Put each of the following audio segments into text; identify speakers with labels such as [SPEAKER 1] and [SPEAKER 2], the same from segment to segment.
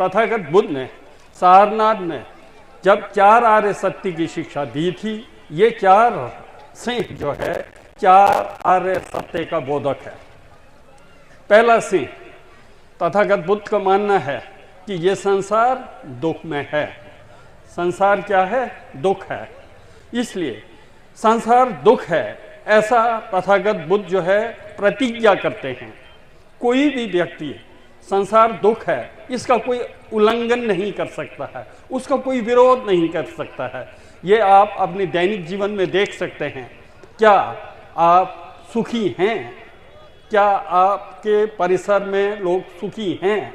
[SPEAKER 1] तथागत बुद्ध ने सारनाथ में जब 4 आर्य सत्य की शिक्षा दी थी, ये 4 सिंह जो है 4 आर्य सत्य का बोधक है। पहला सिंह, तथागत बुद्ध का मानना है कि ये संसार दुख में है। संसार क्या है? दुख है। इसलिए संसार दुख है ऐसा तथागत बुद्ध जो है प्रतिज्ञा करते हैं। कोई भी व्यक्ति संसार दुख है इसका कोई उल्लंघन नहीं कर सकता है, उसका कोई विरोध नहीं कर सकता है। ये आप अपने दैनिक जीवन में देख सकते हैं। क्या आप सुखी हैं? क्या आपके परिसर में लोग सुखी हैं?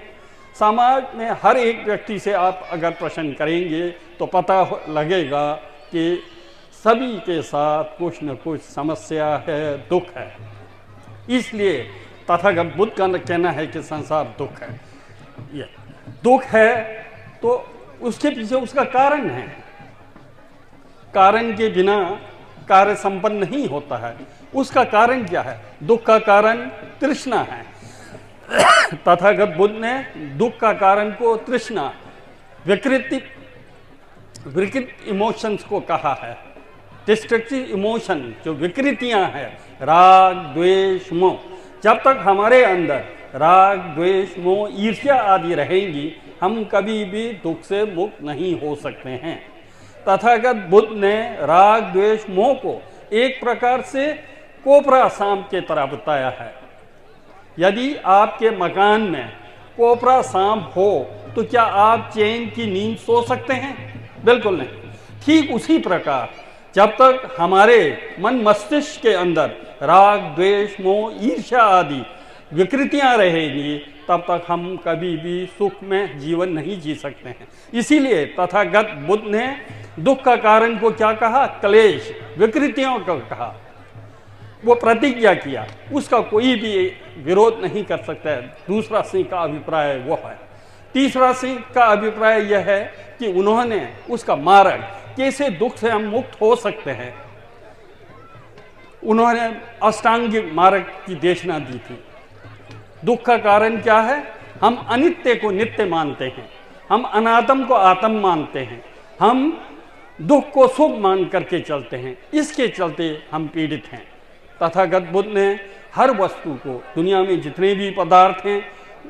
[SPEAKER 1] समाज में हर एक व्यक्ति से आप अगर प्रश्न करेंगे तो पता लगेगा कि सभी के साथ कुछ न कुछ समस्या है, दुख है। इसलिए तथागत बुद्ध का कहना है कि संसार दुख है। ये दुख है तो उसके पीछे उसका कारण है। कारण के बिना कार्य संपन्न नहीं होता है। उसका कारण क्या है? दुख का कारण तृष्णा है। तथागत बुद्ध ने दुख का कारण को तृष्णा, विकृत इमोशंस को कहा है। डिस्ट्रक्टिव इमोशन जो विकृतियां हैं, राग, द्वेष, मोह, जब तक हमारे अंदर राग, द्वेष, मोह, ईर्ष्या आदि रहेंगी, हम कभी भी दुख से मुक्त नहीं हो सकते हैं। तथागत बुद्ध ने राग, द्वेष, मोह को एक प्रकार से कोपरा सांप के तरह बताया है। यदि आपके मकान में कोपरा सांप हो तो क्या आप चैन की नींद सो सकते हैं? बिल्कुल नहीं। ठीक उसी प्रकार जब तक हमारे मन मस्तिष्क के अंदर राग, द्वेष, मोह, ईर्ष्या आदि विकृतियां रहेंगी, तब तक हम कभी भी सुख में जीवन नहीं जी सकते हैं। इसीलिए तथागत बुद्ध ने दुख का कारण को क्या कहा? क्लेश, विकृतियों को कहा। वो प्रतिज्ञा किया, उसका कोई भी विरोध नहीं कर सकता है। दूसरा सिंह का अभिप्राय वो है। तीसरा सिंह का अभिप्राय यह है कि उन्होंने उसका मार्ग, कैसे दुख से हम मुक्त हो सकते हैं, उन्होंने अष्टांगिक मार्ग की देशना दी थी। दुख का कारण क्या है? हम अनित्य को नित्य मानते हैं, हम अनात्म को आत्म मानते हैं, हम दुख को सुख मान करके चलते हैं। इसके चलते हम पीड़ित हैं। तथागत बुद्ध ने हर वस्तु को, दुनिया में जितने भी पदार्थ हैं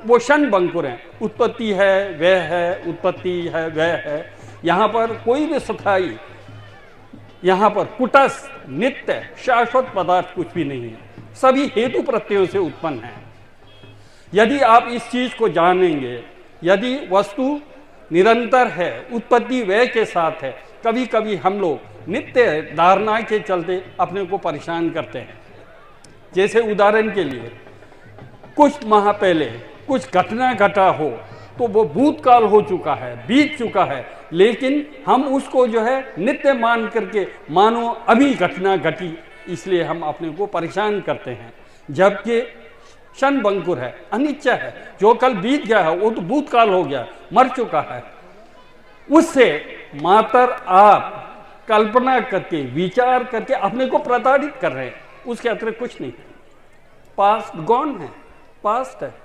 [SPEAKER 1] वो क्षणभंगुर हैं। उत्पत्ति है वह है, उत्पत्ति है वह है। यहाँ पर कोई भी स्थायी, यहाँ पर कुटस्थ, नित्य, शाश्वत पदार्थ कुछ भी नहीं है। सभी हेतु प्रत्ययों से उत्पन्न है। यदि आप इस चीज को जानेंगे, यदि वस्तु निरंतर है, उत्पत्ति व्यय के साथ है, कभी कभी हम लोग नित्य धारणा के चलते अपने को परेशान करते हैं। जैसे उदाहरण के लिए कुछ माह पहले कुछ घटना घटा हो तो वो भूतकाल हो चुका है, बीत चुका है, लेकिन हम उसको जो है नित्य मान करके मानो अभी घटना घटी, इसलिए हम अपने को परेशान करते हैं। जबकि क्षणभंगुर है, अनित्य है। जो कल बीत गया है वो तो भूतकाल हो गया, मर चुका है। उससे मात्र आप कल्पना करके, विचार करके अपने को प्रताड़ित कर रहे हैं, उसके अतिरिक्त कुछ नहीं। पास्ट गॉन है, पास्ट है।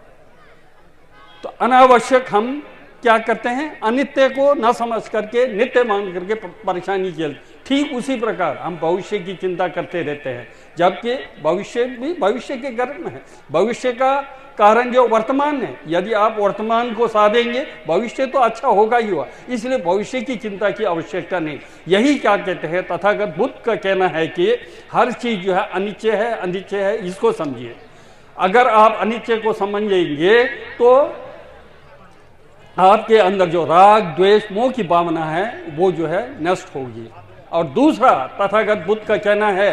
[SPEAKER 1] तो अनावश्यक हम क्या करते हैं? अनित्य को न समझ करके नित्य मान करके परेशानी झेलते। ठीक उसी प्रकार हम भविष्य की चिंता करते रहते हैं, जबकि भविष्य भी भविष्य के गर्भ में है। भविष्य का कारण जो वर्तमान है, यदि आप वर्तमान को साधेंगे भविष्य तो अच्छा होगा ही होगा। इसलिए भविष्य की चिंता की आवश्यकता नहीं। यही क्या कहते हैं? तथागत बुद्ध का कहना है कि हर चीज जो है अनित्य है, अनित्य है, इसको समझिए। अगर आप अनित्य को समझेंगे तो आपके अंदर जो राग, द्वेष, मोह की भावना है वो जो है नष्ट होगी। और दूसरा, तथागत बुद्ध का कहना है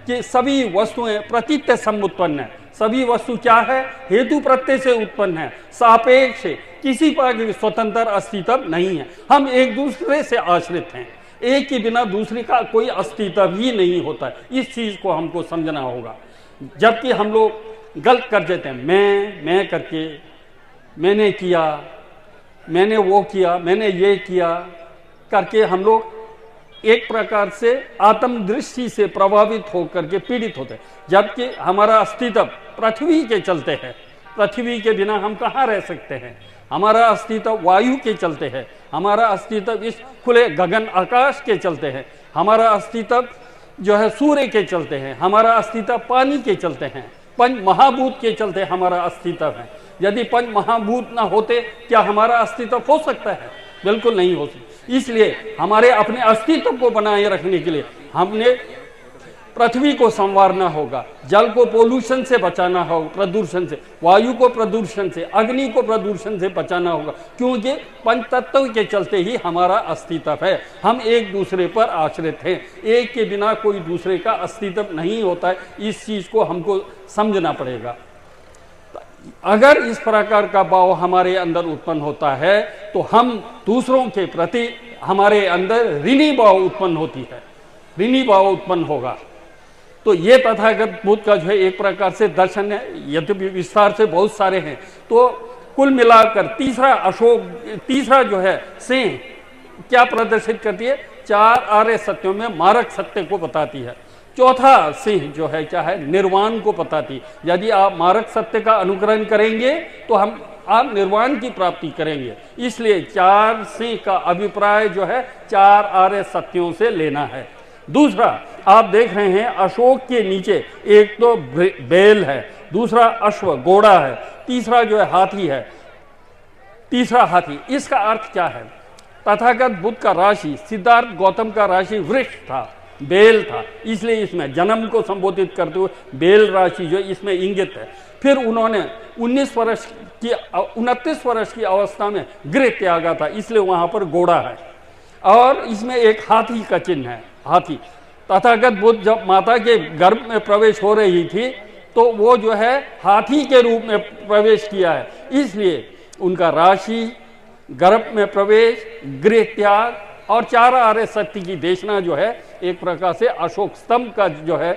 [SPEAKER 1] कि सभी वस्तुएं प्रतीत समुत्पन्न है। सभी वस्तु क्या है? हेतु प्रत्यय से उत्पन्न है, सापेक्ष है, किसी पर स्वतंत्र अस्तित्व नहीं है। हम एक दूसरे से आश्रित हैं, एक के बिना दूसरे का कोई अस्तित्व ही नहीं होता है। इस चीज को हमको समझना होगा। जबकि हम लोग गलत कर देते हैं, मैं करके, मैंने किया, मैंने वो किया, मैंने ये किया करके हम लोग एक प्रकार से आत्मदृष्टि से प्रभावित होकर के पीड़ित होते हैं। जबकि हमारा अस्तित्व पृथ्वी के चलते है। पृथ्वी के बिना हम कहाँ रह सकते हैं? हमारा अस्तित्व वायु के चलते है, हमारा अस्तित्व इस खुले गगन आकाश के चलते है, हमारा अस्तित्व जो है सूर्य के चलते हैं, हमारा अस्तित्व पानी के चलते हैं, पंच महाभूत के चलते हमारा अस्तित्व है। यदि पंच महाभूत ना होते क्या हमारा अस्तित्व हो सकता है? बिल्कुल नहीं हो सकता। इसलिए हमारे अपने अस्तित्व को बनाए रखने के लिए हमने पृथ्वी को संवारना होगा, जल को पोल्यूशन से बचाना होगा, प्रदूषण से, वायु को प्रदूषण से, अग्नि को प्रदूषण से बचाना होगा, क्योंकि पंच तत्व के चलते ही हमारा अस्तित्व है। हम एक दूसरे पर आश्रित हैं, एक के बिना कोई दूसरे का अस्तित्व नहीं होता है। इस चीज को हमको समझना पड़ेगा। अगर इस प्रकार का भाव हमारे अंदर उत्पन्न होता है तो हम दूसरों के प्रति हमारे अंदर ऋणी भाव उत्पन्न होती है, ऋणी भाव उत्पन्न होगा। तो ये तथागत बुद्ध का जो है एक प्रकार से दर्शन है, यद्यपि विस्तार से बहुत सारे हैं। तो कुल मिलाकर तीसरा जो है सें क्या प्रदर्शित करती है? 4 आर्य सत्यों में मारक सत्य को बताती है। चौथा सिंह जो है क्या है? निर्वाण को बताती है। यदि आप मारक सत्य का अनुकरण करेंगे तो आप निर्वाण की प्राप्ति करेंगे। इसलिए 4 सिंह का अभिप्राय जो है 4 आर्य सत्यों से लेना है। दूसरा, आप देख रहे हैं अशोक के नीचे एक तो बैल है, दूसरा अश्व घोड़ा है, तीसरा जो है हाथी है, तीसरा हाथी। इसका अर्थ क्या है? तथागत बुद्ध का राशि, सिद्धार्थ गौतम का राशि वृक्ष था, बेल था, इसलिए इसमें जन्म को संबोधित करते हुए बेल राशि जो इसमें इंगित है। फिर उन्होंने 29 वर्ष की अवस्था में गृह त्यागा था, इसलिए वहां पर घोड़ा है, और इसमें एक हाथी का चिन्ह है, हाथी। तथागत बुद्ध जब माता के गर्भ में प्रवेश हो रही थी तो वो जो है हाथी के रूप में प्रवेश किया है, इसलिए उनका राशि, गर्भ में प्रवेश, गृह त्याग और 4 आर्य सत्य की देशना जो है एक प्रकार से अशोक स्तंभ का जो है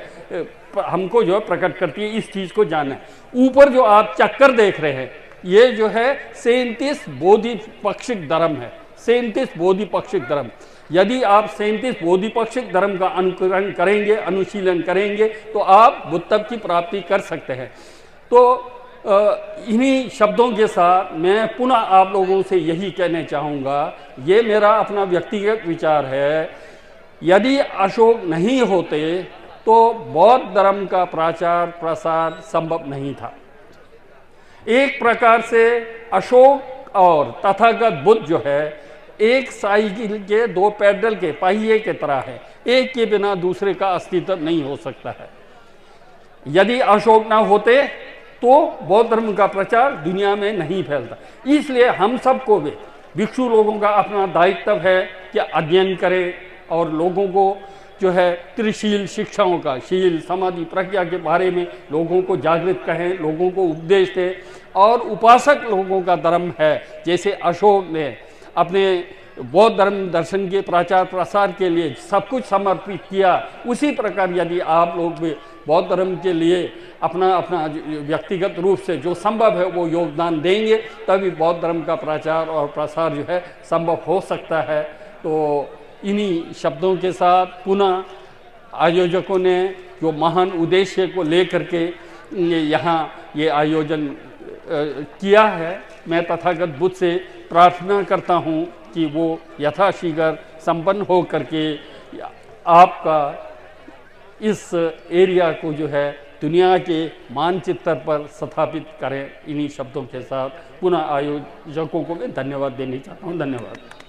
[SPEAKER 1] हमको जो है प्रकट करती है। इस चीज को जानना है। ऊपर जो आप चक्कर देख रहे हैं ये जो है 37 बोधिपक्षिक धर्म है, 37 बोधिपक्षिक धर्म। यदि आप 37 बोधिपक्षिक धर्म का अनुकरण करेंगे, अनुशीलन करेंगे तो आप बुद्धत्व की प्राप्ति कर सकते हैं। तो इन्हीं शब्दों के साथ मैं पुनः आप लोगों से यही कहना चाहूँगा, ये मेरा अपना व्यक्तिगत विचार है, यदि अशोक नहीं होते तो बौद्ध धर्म का प्रचार प्रसार संभव नहीं था। एक प्रकार से अशोक और तथागत बुद्ध जो है एक साइकिल के 2 पैडल के पहिए के तरह है, एक के बिना दूसरे का अस्तित्व नहीं हो सकता है। यदि अशोक ना होते तो बौद्ध धर्म का प्रचार दुनिया में नहीं फैलता। इसलिए हम सबको भी भिक्षु लोगों का अपना दायित्व है कि अध्ययन करें और लोगों को जो है त्रिशील शिक्षाओं का, शील समाधि प्रज्ञा के बारे में लोगों को जागृत कहें, लोगों को उपदेश दें। और उपासक लोगों का धर्म है, जैसे अशोक ने अपने बौद्ध धर्म दर्शन के प्रचार प्रसार के लिए सब कुछ समर्पित किया, उसी प्रकार यदि आप लोग भी बौद्ध धर्म के लिए अपना व्यक्तिगत रूप से जो संभव है वो योगदान देंगे, तभी बौद्ध धर्म का प्रचार और प्रसार जो है संभव हो सकता है। तो इन्हीं शब्दों के साथ पुनः आयोजकों ने जो महान उद्देश्य को लेकर के यहाँ ये आयोजन किया है, मैं तथागत बुद्ध से प्रार्थना करता हूँ कि वो यथाशीघ्र संपन्न हो करके आपका इस एरिया को जो है दुनिया के मानचित्र पर स्थापित करें। इन्हीं शब्दों के साथ पुनः आयोजकों को मैं धन्यवाद देना चाहता हूँ। धन्यवाद।